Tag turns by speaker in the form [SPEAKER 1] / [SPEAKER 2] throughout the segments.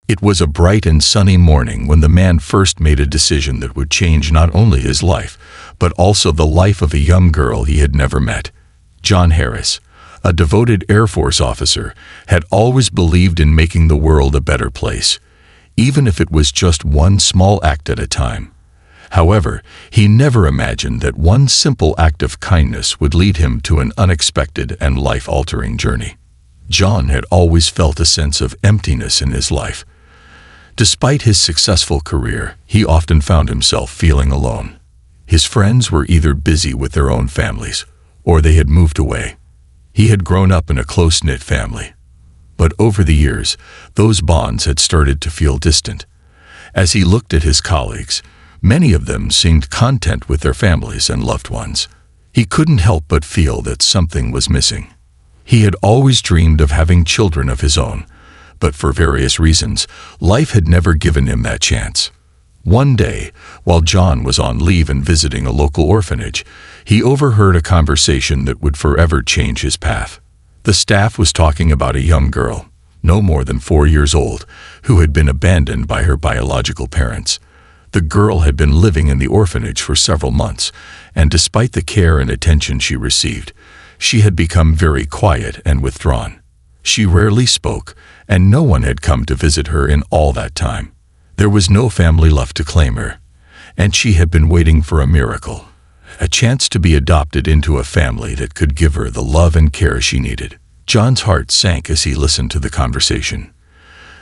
[SPEAKER 1] It was a bright and sunny morning when the man first made a decision that would change not only his life, but also the life of a young girl he had never met. John Harris, a devoted Air Force officer, had always believed in making the world a better place, even if it was just one small act at a time. However, he never imagined that one simple act of kindness would lead him to an unexpected and life-altering journey. John had always felt a sense of emptiness in his life. Despite his successful career, he often found himself feeling alone. His friends were either busy with their own families, or they had moved away. He had grown up in a close-knit family. But over the years, those bonds had started to feel distant. As he looked at his colleagues, many of them seemed content with their families and loved ones. He couldn't help but feel that something was missing. He had always dreamed of having children of his own, but for various reasons, life had never given him that chance. One day, while John was on leave and visiting a local orphanage, he overheard a conversation that would forever change his path. The staff was talking about a young girl, no more than 4 years old, who had been abandoned by her biological parents. The girl had been living in the orphanage for several months, and despite the care and attention she received, she had become very quiet and withdrawn. She rarely spoke, and no one had come to visit her in all that time. There was no family left to claim her, and she had been waiting for a miracle, a chance to be adopted into a family that could give her the love and care she needed. John's heart sank as he listened to the conversation.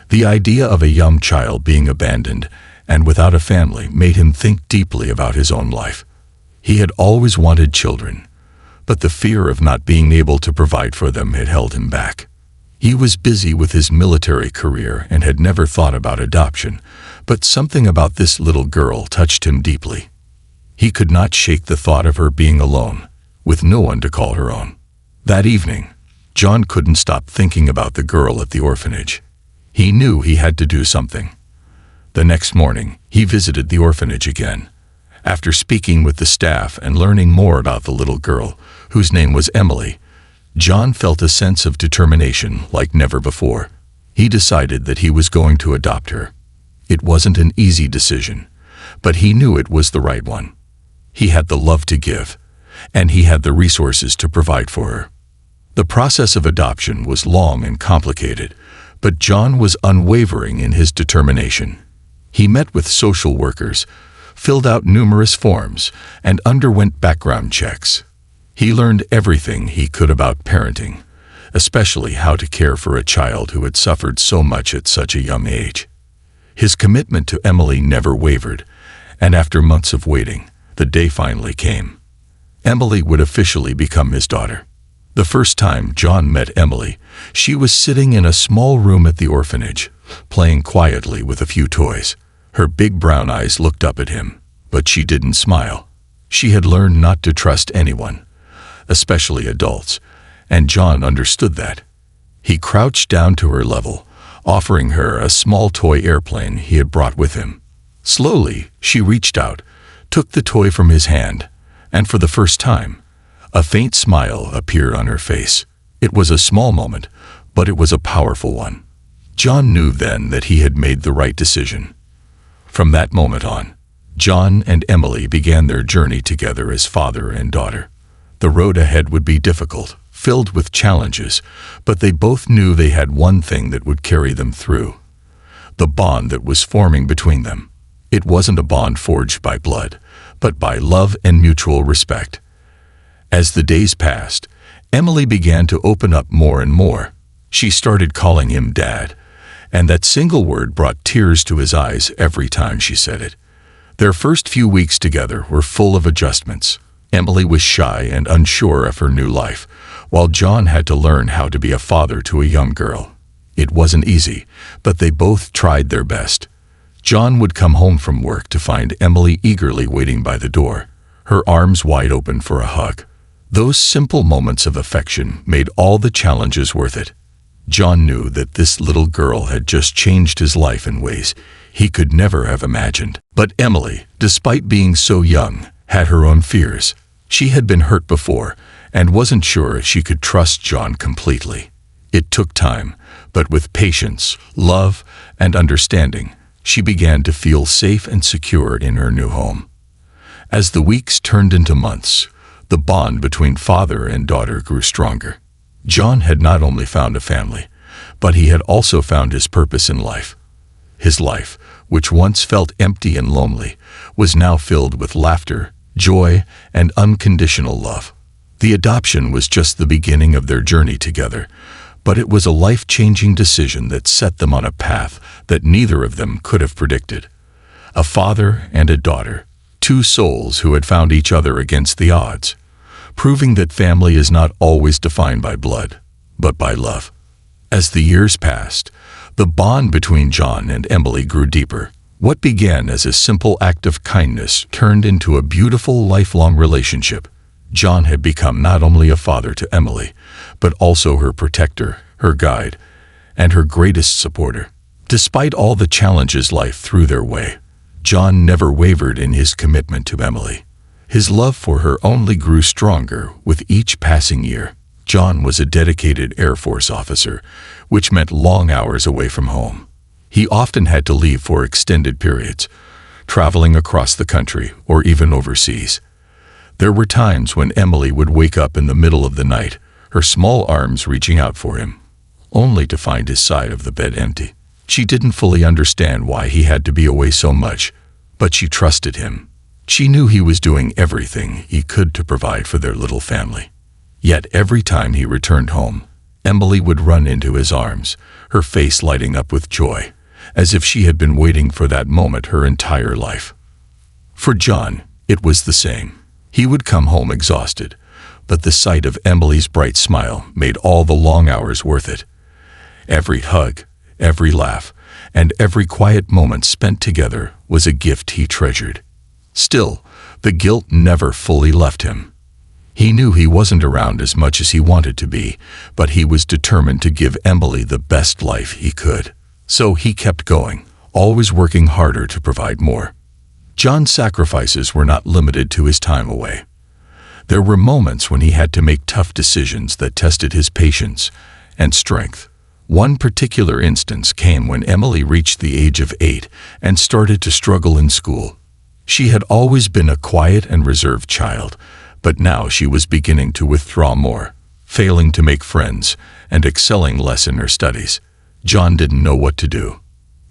[SPEAKER 1] The idea of a young child being abandoned and without a family made him think deeply about his own life. He had always wanted children, but the fear of not being able to provide for them had held him back. He was busy with his military career and had never thought about adoption, but something about this little girl touched him deeply. He could not shake the thought of her being alone, with no one to call her own. That evening, John couldn't stop thinking about the girl at the orphanage. He knew he had to do something. The next morning, he visited the orphanage again. After speaking with the staff and learning more about the little girl, whose name was Emily, John felt a sense of determination like never before. He decided that he was going to adopt her. It wasn't an easy decision, but he knew it was the right one. He had the love to give, and he had the resources to provide for her. The process of adoption was long and complicated, but John was unwavering in his determination. He met with social workers, filled out numerous forms, and underwent background checks. He learned everything he could about parenting, especially how to care for a child who had suffered so much at such a young age. His commitment to Emily never wavered, and after months of waiting, the day finally came. Emily would officially become his daughter. The first time John met Emily, she was sitting in a small room at the orphanage, playing quietly with a few toys. Her big brown eyes looked up at him, but she didn't smile. She had learned not to trust anyone, especially adults, and John understood that. He crouched down to her level, offering her a small toy airplane he had brought with him. Slowly, she reached out, took the toy from his hand, and for the first time, a faint smile appeared on her face. It was a small moment, but it was a powerful one. John knew then that he had made the right decision. From that moment on, John and Emily began their journey together as father and daughter. The road ahead would be difficult, filled with challenges, but they both knew they had one thing that would carry them through: the bond that was forming between them. It wasn't a bond forged by blood, but by love and mutual respect. As the days passed, Emily began to open up more and more. She started calling him Dad, and that single word brought tears to his eyes every time she said it. Their first few weeks together were full of adjustments. Emily was shy and unsure of her new life, while John had to learn how to be a father to a young girl. It wasn't easy, but they both tried their best. John would come home from work to find Emily eagerly waiting by the door, her arms wide open for a hug. Those simple moments of affection made all the challenges worth it. John knew that this little girl had just changed his life in ways he could never have imagined. But Emily, despite being so young, had her own fears. She had been hurt before and wasn't sure if she could trust John completely. It took time, But with patience, love, and understanding, she began to feel safe and secure in her new home. As the weeks turned into months, the bond between father and daughter grew stronger. John had not only found a family, but he had also found his purpose in life. His life, which once felt empty and lonely, was now filled with laughter, joy, and unconditional love. The adoption was just the beginning of their journey together, but it was a life-changing decision that set them on a path that neither of them could have predicted. A father and a daughter, two souls who had found each other against the odds, proving that family is not always defined by blood, but by love. As the years passed, the bond between John and Emily grew deeper. What began as a simple act of kindness turned into a beautiful, lifelong relationship. John had become not only a father to Emily, but also her protector, her guide, and her greatest supporter. Despite all the challenges life threw their way, John never wavered in his commitment to Emily. His love for her only grew stronger with each passing year. John was a dedicated Air Force officer, which meant long hours away from home. He often had to leave for extended periods, traveling across the country or even overseas. There were times when Emily would wake up in the middle of the night, her small arms reaching out for him, only to find his side of the bed empty. She didn't fully understand why he had to be away so much, but she trusted him. She knew he was doing everything he could to provide for their little family. Yet every time he returned home, Emily would run into his arms, her face lighting up with joy, as if she had been waiting for that moment her entire life. For John, it was the same. He would come home exhausted, but the sight of Emily's bright smile made all the long hours worth it. Every hug, every laugh, and every quiet moment spent together was a gift he treasured. Still, the guilt never fully left him. He knew he wasn't around as much as he wanted to be, but he was determined to give Emily the best life he could. So he kept going, always working harder to provide more. John's sacrifices were not limited to his time away. There were moments when he had to make tough decisions that tested his patience and strength. One particular instance came when Emily reached the age of 8 and started to struggle in school. She had always been a quiet and reserved child, but now she was beginning to withdraw more, failing to make friends and excelling less in her studies. John didn't know what to do.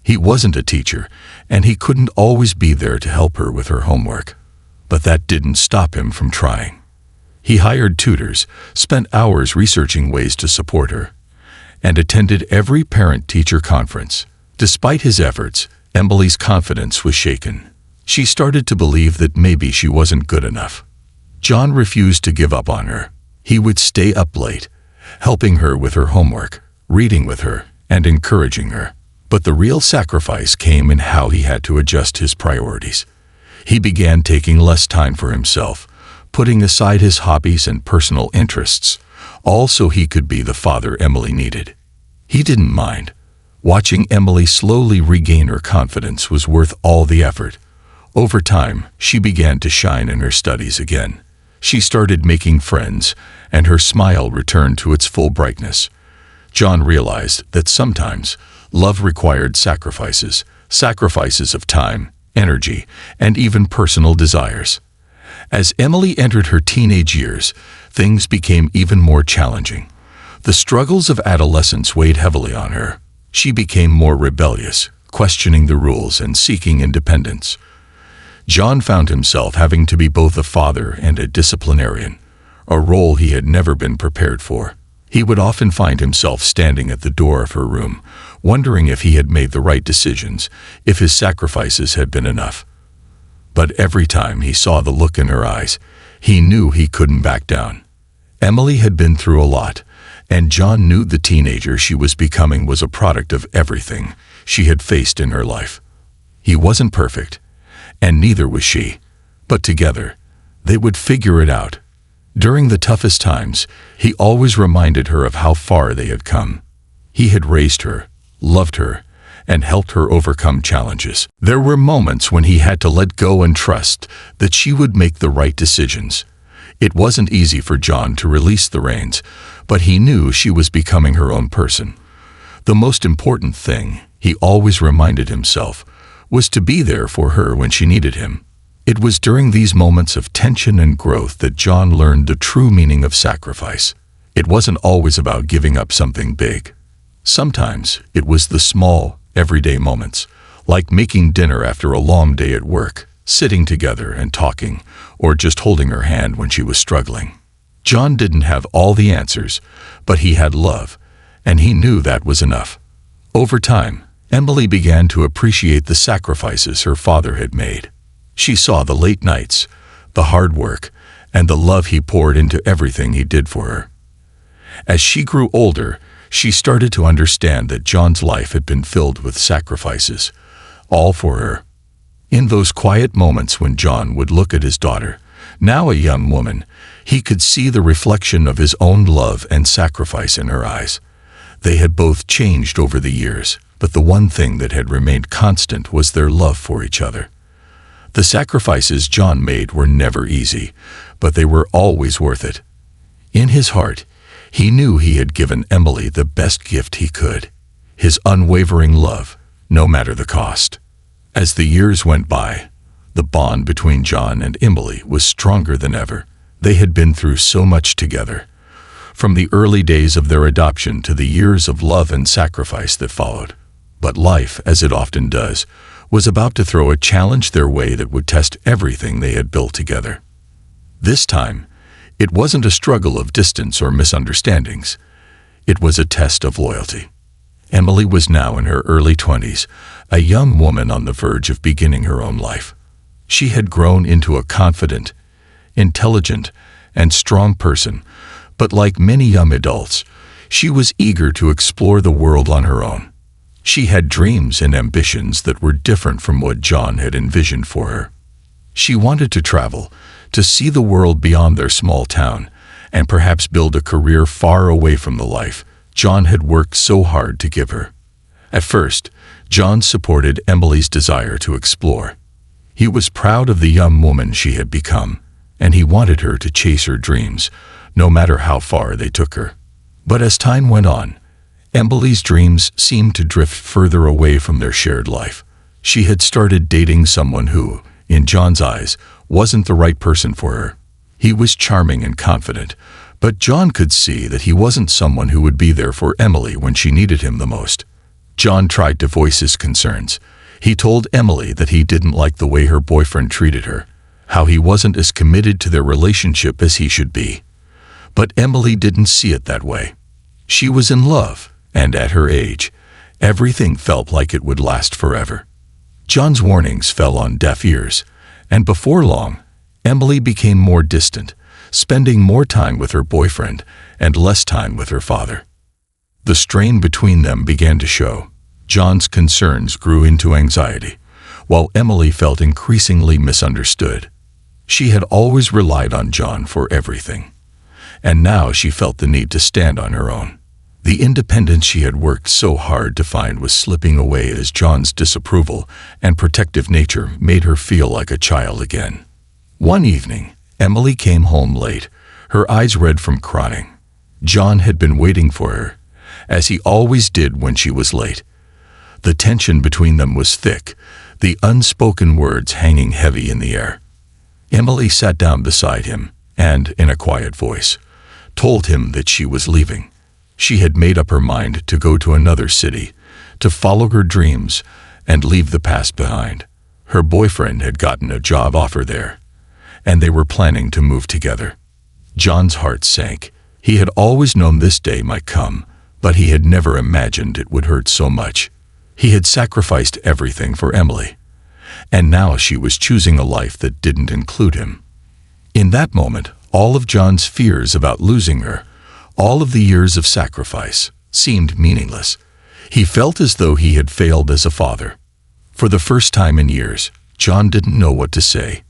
[SPEAKER 1] He wasn't a teacher, and he couldn't always be there to help her with her homework. But that didn't stop him from trying. He hired tutors, spent hours researching ways to support her, and attended every parent-teacher conference. Despite his efforts, Emily's confidence was shaken. She started to believe that maybe she wasn't good enough. John refused to give up on her. He would stay up late, helping her with her homework, reading with her, and encouraging her. But the real sacrifice came in how he had to adjust his priorities. He began taking less time for himself, putting aside his hobbies and personal interests, all so he could be the father Emily needed. He didn't mind. Watching Emily slowly regain her confidence was worth all the effort. Over time, she began to shine in her studies again. She started making friends, and her smile returned to its full brightness. John realized that sometimes love required sacrifices of time, energy, and even personal desires. As Emily entered her teenage years, things became even more challenging. The struggles of adolescence weighed heavily on her. She became more rebellious, questioning the rules and seeking independence. John found himself having to be both a father and a disciplinarian, a role he had never been prepared for. He would often find himself standing at the door of her room, wondering if he had made the right decisions, if his sacrifices had been enough. But every time he saw the look in her eyes, he knew he couldn't back down. Emily had been through a lot, and John knew the teenager she was becoming was a product of everything she had faced in her life. He wasn't perfect, and neither was she, but together, they would figure it out. During the toughest times, he always reminded her of how far they had come. He had raised her, loved her, and helped her overcome challenges. There were moments when he had to let go and trust that she would make the right decisions. It wasn't easy for John to release the reins, but he knew she was becoming her own person. The most important thing, he always reminded himself, was to be there for her when she needed him. It was during these moments of tension and growth that John learned the true meaning of sacrifice. It wasn't always about giving up something big. Sometimes it was the small, everyday moments, like making dinner after a long day at work, sitting together and talking, or just holding her hand when she was struggling. John didn't have all the answers, but he had love, and he knew that was enough. Over time, Emily began to appreciate the sacrifices her father had made. She saw the late nights, the hard work, and the love he poured into everything he did for her. As she grew older, she started to understand that John's life had been filled with sacrifices, all for her. In those quiet moments when John would look at his daughter, now a young woman, he could see the reflection of his own love and sacrifice in her eyes. They had both changed over the years, but the one thing that had remained constant was their love for each other. The sacrifices John made were never easy, but they were always worth it. In his heart, he knew he had given Emily the best gift he could, his unwavering love, no matter the cost. As the years went by, the bond between John and Emily was stronger than ever. They had been through so much together, from the early days of their adoption to the years of love and sacrifice that followed. But life, as it often does, was about to throw a challenge their way that would test everything they had built together. This time, it wasn't a struggle of distance or misunderstandings. It was a test of loyalty. Emily was now in her early 20s, a young woman on the verge of beginning her own life. She had grown into a confident, intelligent, and strong person, but like many young adults, she was eager to explore the world on her own. She had dreams and ambitions that were different from what John had envisioned for her. She wanted to travel, to see the world beyond their small town, and perhaps build a career far away from the life John had worked so hard to give her. At first, John supported Emily's desire to explore. He was proud of the young woman she had become, and he wanted her to chase her dreams, no matter how far they took her. But as time went on, Emily's dreams seemed to drift further away from their shared life. She had started dating someone who, in John's eyes, wasn't the right person for her. He was charming and confident, but John could see that he wasn't someone who would be there for Emily when she needed him the most. John tried to voice his concerns. He told Emily that he didn't like the way her boyfriend treated her, how he wasn't as committed to their relationship as he should be. But Emily didn't see it that way. She was in love, and at her age, everything felt like it would last forever. John's warnings fell on deaf ears, and before long, Emily became more distant, spending more time with her boyfriend and less time with her father. The strain between them began to show. John's concerns grew into anxiety, while Emily felt increasingly misunderstood. She had always relied on John for everything, and now she felt the need to stand on her own. The independence she had worked so hard to find was slipping away as John's disapproval and protective nature made her feel like a child again. One evening, Emily came home late, her eyes red from crying. John had been waiting for her, as he always did when she was late. The tension between them was thick, the unspoken words hanging heavy in the air. Emily sat down beside him and, in a quiet voice, told him that she was leaving. She had made up her mind to go to another city, to follow her dreams and leave the past behind. Her boyfriend had gotten a job offer there, and they were planning to move together. John's heart sank. He had always known this day might come, but he had never imagined it would hurt so much. He had sacrificed everything for Emily, and now she was choosing a life that didn't include him. In that moment, all of John's fears about losing her, all of the years of sacrifice, seemed meaningless. He felt as though he had failed as a father. For the first time in years, John didn't know what to say.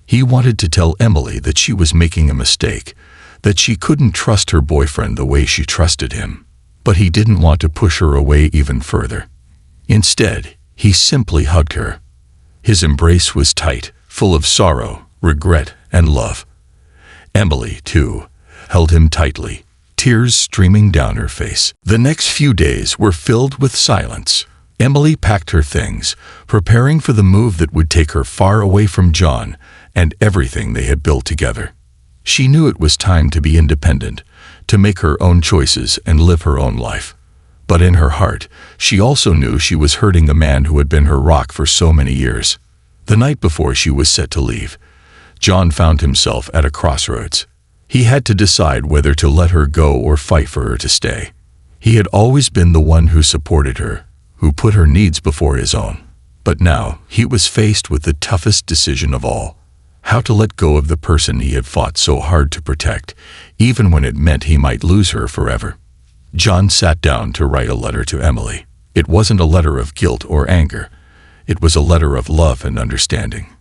[SPEAKER 1] He wanted to tell Emily that she was making a mistake, that she couldn't trust her boyfriend the way she trusted him. But he didn't want to push her away even further. Instead, he simply hugged her. His embrace was tight, full of sorrow, regret, and love. Emily, too, held him tightly, tears streaming down her face. The next few days were filled with silence. Emily packed her things, preparing for the move that would take her far away from John and everything they had built together. She knew it was time to be independent, to make her own choices and live her own life. But in her heart, she also knew she was hurting the man who had been her rock for so many years. The night before she was set to leave, John found himself at a crossroads. He had to decide whether to let her go or fight for her to stay. He had always been the one who supported her, who put her needs before his own. But now he was faced with the toughest decision of all: how to let go of the person he had fought so hard to protect, even when it meant he might lose her forever. John sat down to write a letter to Emily. It wasn't a letter of guilt or anger. It was a letter of love and understanding.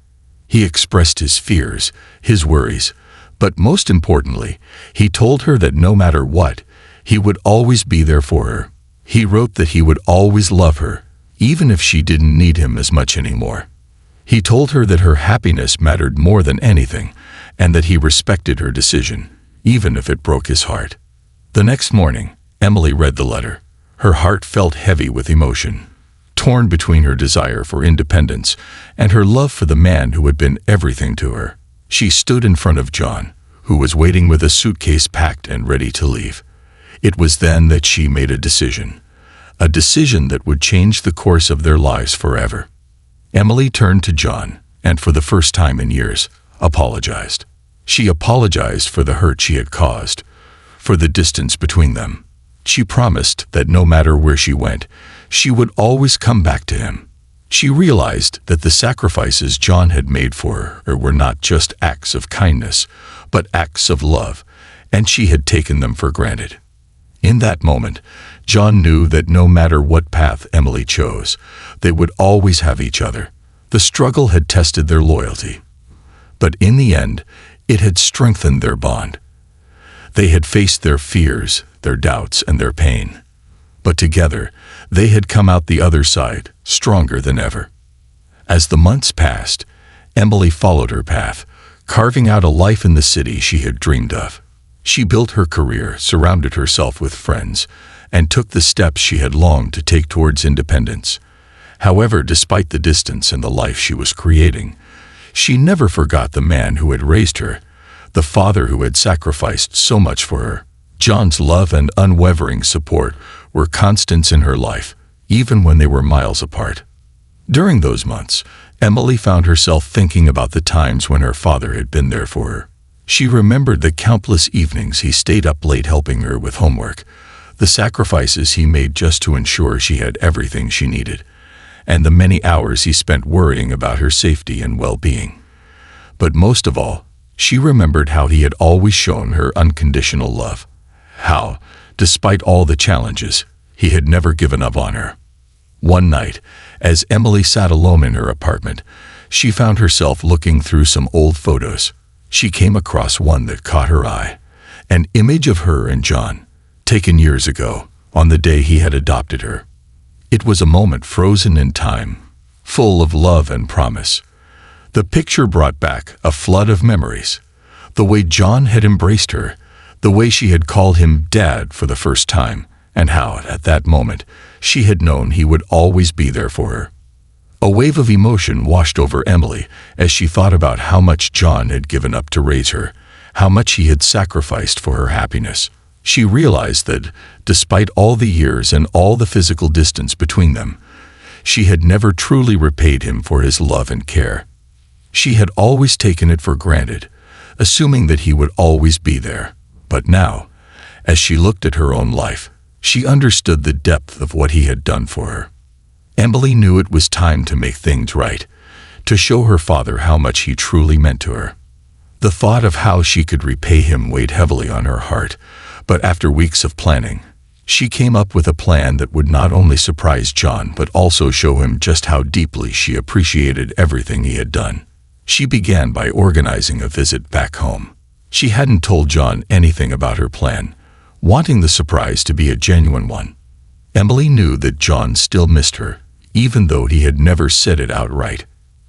[SPEAKER 1] He expressed his fears, his worries, but most importantly, he told her that no matter what, he would always be there for her. He wrote that he would always love her, even if she didn't need him as much anymore. He told her that her happiness mattered more than anything, and that he respected her decision, even if it broke his heart. The next morning, Emily read the letter. Her heart felt heavy with emotion, torn between her desire for independence and her love for the man who had been everything to her. She stood in front of John, who was waiting with a suitcase packed and ready to leave. It was then that she made a decision that would change the course of their lives forever. Emily turned to John, and for the first time in years, apologized. She apologized for the hurt she had caused, for the distance between them. She promised that no matter where she went, she would always come back to him. She realized that the sacrifices John had made for her were not just acts of kindness, but acts of love, and she had taken them for granted. In that moment, John knew that no matter what path Emily chose, they would always have each other. The struggle had tested their loyalty, but in the end, it had strengthened their bond. They had faced their fears, their doubts, and their pain. But together, they had come out the other side, stronger than ever. As the months passed, Emily followed her path, carving out a life in the city she had dreamed of. She built her career, surrounded herself with friends, and took the steps she had longed to take towards independence. However, despite the distance and the life she was creating, she never forgot the man who had raised her, the father who had sacrificed so much for her. John's love and unwavering support were constants in her life, even when they were miles apart. During those months, Emily found herself thinking about the times when her father had been there for her. She remembered the countless evenings he stayed up late helping her with homework, the sacrifices he made just to ensure she had everything she needed, and the many hours he spent worrying about her safety and well-being. But most of all, she remembered how he had always shown her unconditional love. How, despite all the challenges, he had never given up on her. One night, as Emily sat alone in her apartment, she found herself looking through some old photos. She came across one that caught her eye, an image of her and John, taken years ago, on the day he had adopted her. It was a moment frozen in time, full of love and promise. The picture brought back a flood of memories. The way John had embraced her, the way she had called him Dad for the first time, and how, at that moment, she had known he would always be there for her. A wave of emotion washed over Emily as she thought about how much John had given up to raise her, how much he had sacrificed for her happiness. She realized that, despite all the years and all the physical distance between them, she had never truly repaid him for his love and care. She had always taken it for granted, assuming that he would always be there. But now, as she looked at her own life, she understood the depth of what he had done for her. Emily knew it was time to make things right, to show her father how much he truly meant to her. The thought of how she could repay him weighed heavily on her heart, but after weeks of planning, she came up with a plan that would not only surprise John but also show him just how deeply she appreciated everything he had done. She began by organizing a visit back home. She hadn't told John anything about her plan, wanting the surprise to be a genuine one. Emily knew that John still missed her, even though he had never said it outright.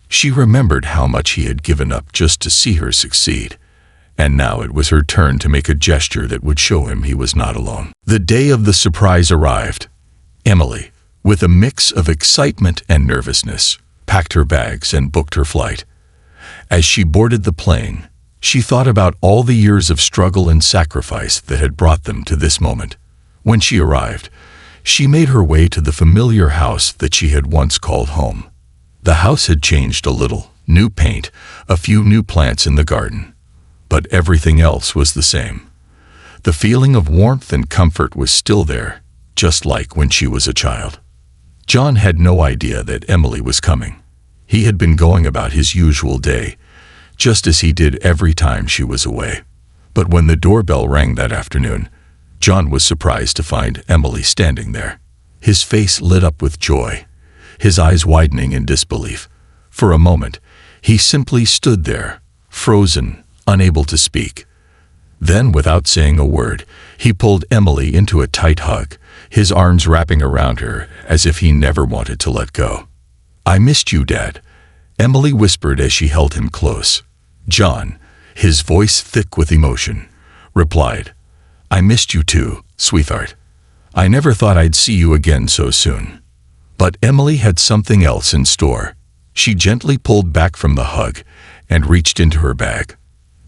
[SPEAKER 1] She remembered how much he had given up just to see her succeed, And now it was her turn to make a gesture that would show him he was not alone. The day of the surprise arrived. Emily, with a mix of excitement and nervousness, packed her bags and booked her flight. As she boarded the plane, she thought about all the years of struggle and sacrifice that had brought them to this moment. When she arrived, she made her way to the familiar house that she had once called home. The house had changed a little, new paint, a few new plants in the garden. But everything else was the same. The feeling of warmth and comfort was still there, just like when she was a child. John had no idea that Emily was coming. He had been going about his usual day, just as he did every time she was away. But when the doorbell rang that afternoon, John was surprised to find Emily standing there. His face lit up with joy, his eyes widening in disbelief. For a moment, he simply stood there, frozen, unable to speak. Then, without saying a word, he pulled Emily into a tight hug, his arms wrapping around her as if he never wanted to let go. "I missed you, Dad," Emily whispered as she held him close. John, his voice thick with emotion, replied, "I missed you too, sweetheart. I never thought I'd see you again so soon." But Emily had something else in store. She gently pulled back from the hug and reached into her bag.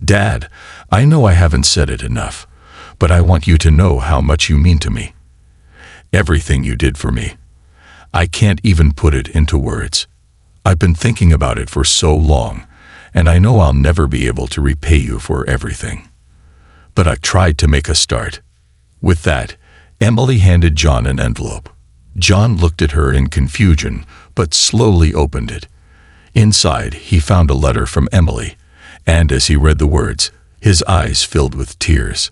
[SPEAKER 1] "Dad, I know I haven't said it enough, but I want you to know how much you mean to me. Everything you did for me. I can't even put it into words. I've been thinking about it for so long, and I know I'll never be able to repay you for everything. But I tried to make a start." With that, Emily handed John an envelope. John looked at her in confusion, but slowly opened it. Inside, he found a letter from Emily, and as he read the words, his eyes filled with tears.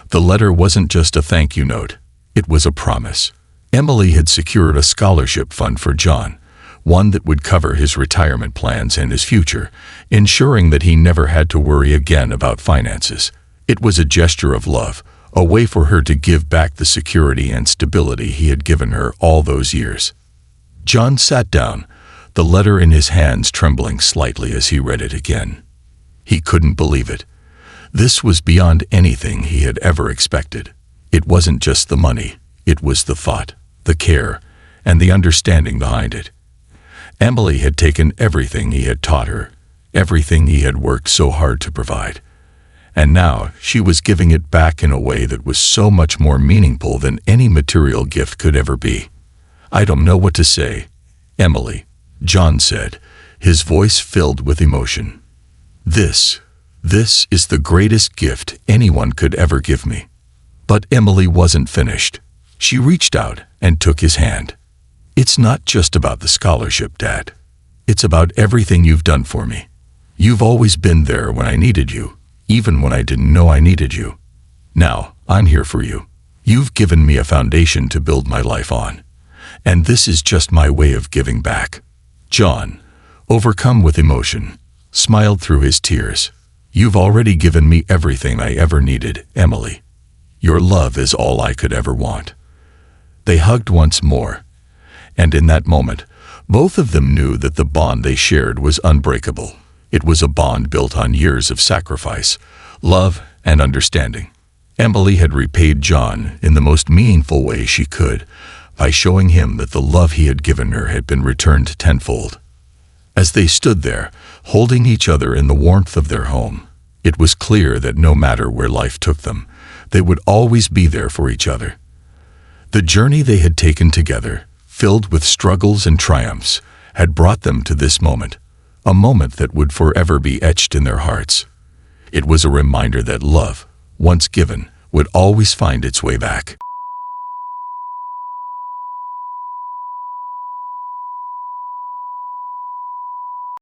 [SPEAKER 1] The letter wasn't just a thank you note, it was a promise. Emily had secured a scholarship fund for John, one that would cover his retirement plans and his future, ensuring that he never had to worry again about finances. It was a gesture of love, a way for her to give back the security and stability he had given her all those years. John sat down, the letter in his hands trembling slightly as he read it again. He couldn't believe it. This was beyond anything he had ever expected. It wasn't just the money, it was the thought, the care, and the understanding behind it. Emily had taken everything he had taught her, everything he had worked so hard to provide. And now she was giving it back in a way that was so much more meaningful than any material gift could ever be. "I don't know what to say, Emily," John said, his voice filled with emotion. This is the greatest gift anyone could ever give me." But Emily wasn't finished. She reached out and took his hand. "It's not just about the scholarship, Dad. It's about everything you've done for me. You've always been there when I needed you, even when I didn't know I needed you. Now, I'm here for you. You've given me a foundation to build my life on. And this is just my way of giving back." John, overcome with emotion, smiled through his tears. "You've already given me everything I ever needed, Emily. Your love is all I could ever want." They hugged once more, and in that moment, both of them knew that the bond they shared was unbreakable. It was a bond built on years of sacrifice, love, and understanding. Emily had repaid John in the most meaningful way she could, by showing him that the love he had given her had been returned tenfold. As they stood there, holding each other in the warmth of their home, it was clear that no matter where life took them, they would always be there for each other. The journey they had taken together, filled with struggles and triumphs, had brought them to this moment, a moment that would forever be etched in their hearts. It was a reminder that love, once given, would always find its way back.